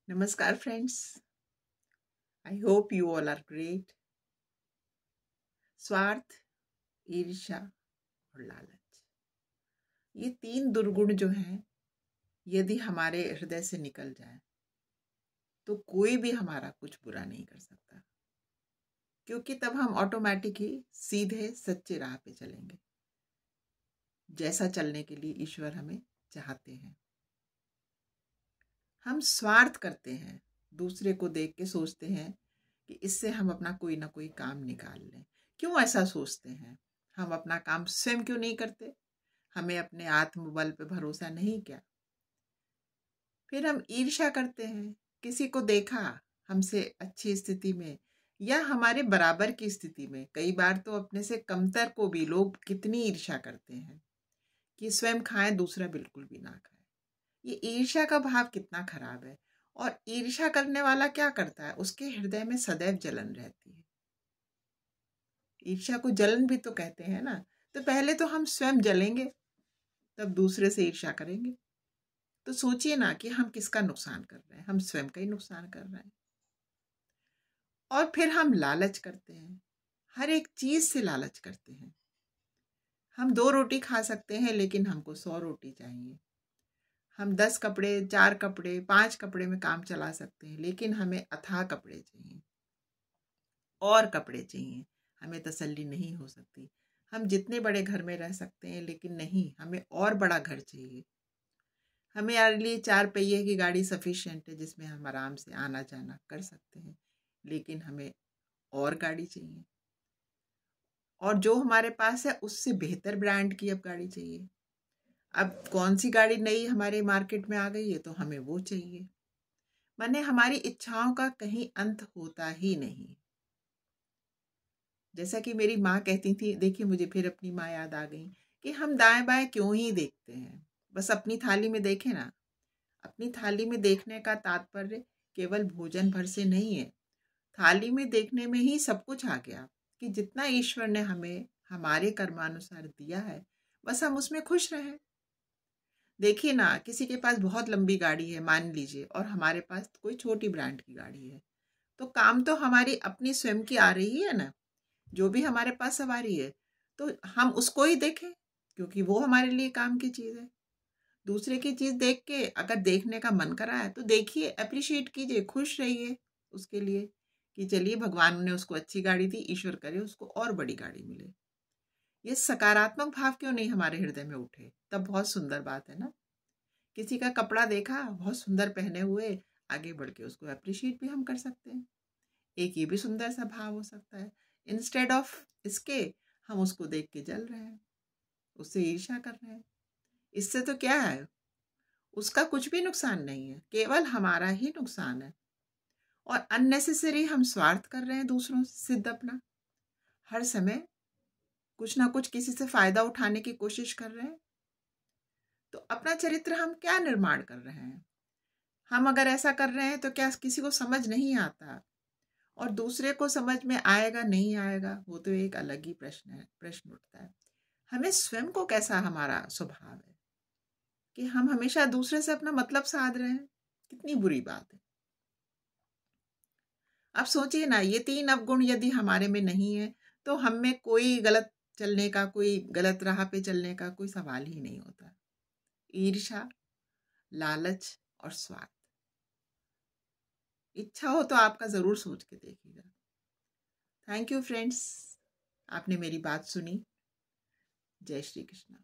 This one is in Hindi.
नमस्कार friends, I hope you all are great. स्वार्थ, ईर्ष्या और लालच, ये तीन दुर्गुण जो हैं, यदि हमारे हृदय से निकल जाए तो कोई भी हमारा कुछ बुरा नहीं कर सकता, क्योंकि तब हम ऑटोमेटिक ही सीधे सच्चे राह पे चलेंगे, जैसा चलने के लिए ईश्वर हमें चाहते हैं। हम स्वार्थ करते हैं, दूसरे को देख के सोचते हैं कि इससे हम अपना कोई ना कोई काम निकाल लें। क्यों ऐसा सोचते हैं? हम अपना काम स्वयं क्यों नहीं करते? हमें अपने आत्मबल पे भरोसा नहीं क्या? फिर हम ईर्ष्या करते हैं, किसी को देखा हमसे अच्छी स्थिति में या हमारे बराबर की स्थिति में। कई बार तो अपने से कमतर को भी लोग कितनी ईर्ष्या करते हैं कि स्वयं खाएं, दूसरा बिल्कुल भी ना खाए। ये ईर्ष्या का भाव कितना खराब है। और ईर्ष्या करने वाला क्या करता है? उसके हृदय में सदैव जलन रहती है। ईर्ष्या को जलन भी तो कहते हैं ना। तो पहले तो हम स्वयं जलेंगे, तब दूसरे से ईर्ष्या करेंगे। तो सोचिए ना कि हम किसका नुकसान कर रहे हैं। हम स्वयं का ही नुकसान कर रहे हैं। और फिर हम लालच करते हैं, हर एक चीज से लालच करते हैं। हम 2 रोटी खा सकते हैं, लेकिन हमको 100 रोटी चाहिए। हम 10 कपड़े, 4 कपड़े, 5 कपड़े में काम चला सकते हैं, लेकिन हमें अथाह कपड़े चाहिए और कपड़े चाहिए। हमें तसल्ली नहीं हो सकती। हम जितने बड़े घर में रह सकते हैं, लेकिन नहीं, हमें और बड़ा घर चाहिए। हमें हमारे लिए 4 पहिए की गाड़ी सफिशिएंट है, जिसमें हम आराम से आना जाना कर सकते हैं, लेकिन हमें और गाड़ी चाहिए। और जो हमारे पास है उससे बेहतर ब्रांड की अब गाड़ी चाहिए। अब कौन सी गाड़ी नई हमारे मार्केट में आ गई है तो हमें वो चाहिए। माने हमारी इच्छाओं का कहीं अंत होता ही नहीं। जैसा कि मेरी माँ कहती थी, देखिए मुझे फिर अपनी माँ याद आ गई, कि हम दाएं बाएं क्यों ही देखते हैं, बस अपनी थाली में देखें ना। अपनी थाली में देखने का तात्पर्य केवल भोजन भर से नहीं है। थाली में देखने में ही सब कुछ आ गया, कि जितना ईश्वर ने हमें हमारे कर्मानुसार दिया है, बस हम उसमें खुश रहें। देखिए ना, किसी के पास बहुत लंबी गाड़ी है मान लीजिए, और हमारे पास कोई छोटी ब्रांड की गाड़ी है, तो काम तो हमारी अपनी स्वयं की आ रही है ना। जो भी हमारे पास सवारी है, तो हम उसको ही देखें, क्योंकि वो हमारे लिए काम की चीज़ है। दूसरे की चीज़ देख के अगर देखने का मन करा है तो देखिए, अप्रिशिएट कीजिए, खुश रहिए उसके लिए, कि चलिए भगवान ने उसको अच्छी गाड़ी दी, ईश्वर करे उसको और बड़ी गाड़ी मिले। ये सकारात्मक भाव क्यों नहीं हमारे हृदय में उठे? तब बहुत सुंदर बात है ना। किसी का कपड़ा देखा बहुत सुंदर पहने हुए, आगे बढ़ के उसको अप्रिशिएट भी हम कर सकते हैं। एक ये भी सुंदर सा भाव हो सकता है। इंस्टेड ऑफ इसके हम उसको देख के जल रहे हैं, उससे ईर्ष्या कर रहे हैं। इससे तो क्या है, उसका कुछ भी नुकसान नहीं है, केवल हमारा ही नुकसान है। और अननेसेसरी हम स्वार्थ कर रहे हैं, दूसरों से सिद्ध अपना। हर समय कुछ ना कुछ किसी से फायदा उठाने की कोशिश कर रहे हैं। तो अपना चरित्र हम क्या निर्माण कर रहे हैं? हम अगर ऐसा कर रहे हैं तो क्या किसी को समझ नहीं आता? और दूसरे को समझ में आएगा नहीं आएगा, वो तो एक अलग ही प्रश्न उठता है। हमें स्वयं को कैसा हमारा स्वभाव है कि हम हमेशा दूसरे से अपना मतलब साध रहे हैं। कितनी बुरी बात है। अब सोचिए ना, ये 3 अवगुण यदि हमारे में नहीं है, तो हम में कोई गलत चलने का, कोई गलत राह पे चलने का कोई सवाल ही नहीं होता। ईर्ष्या, लालच और स्वार्थ। इच्छा हो तो आपका जरूर सोच के देखिएगा। थैंक यू फ्रेंड्स, आपने मेरी बात सुनी। जय श्री कृष्ण।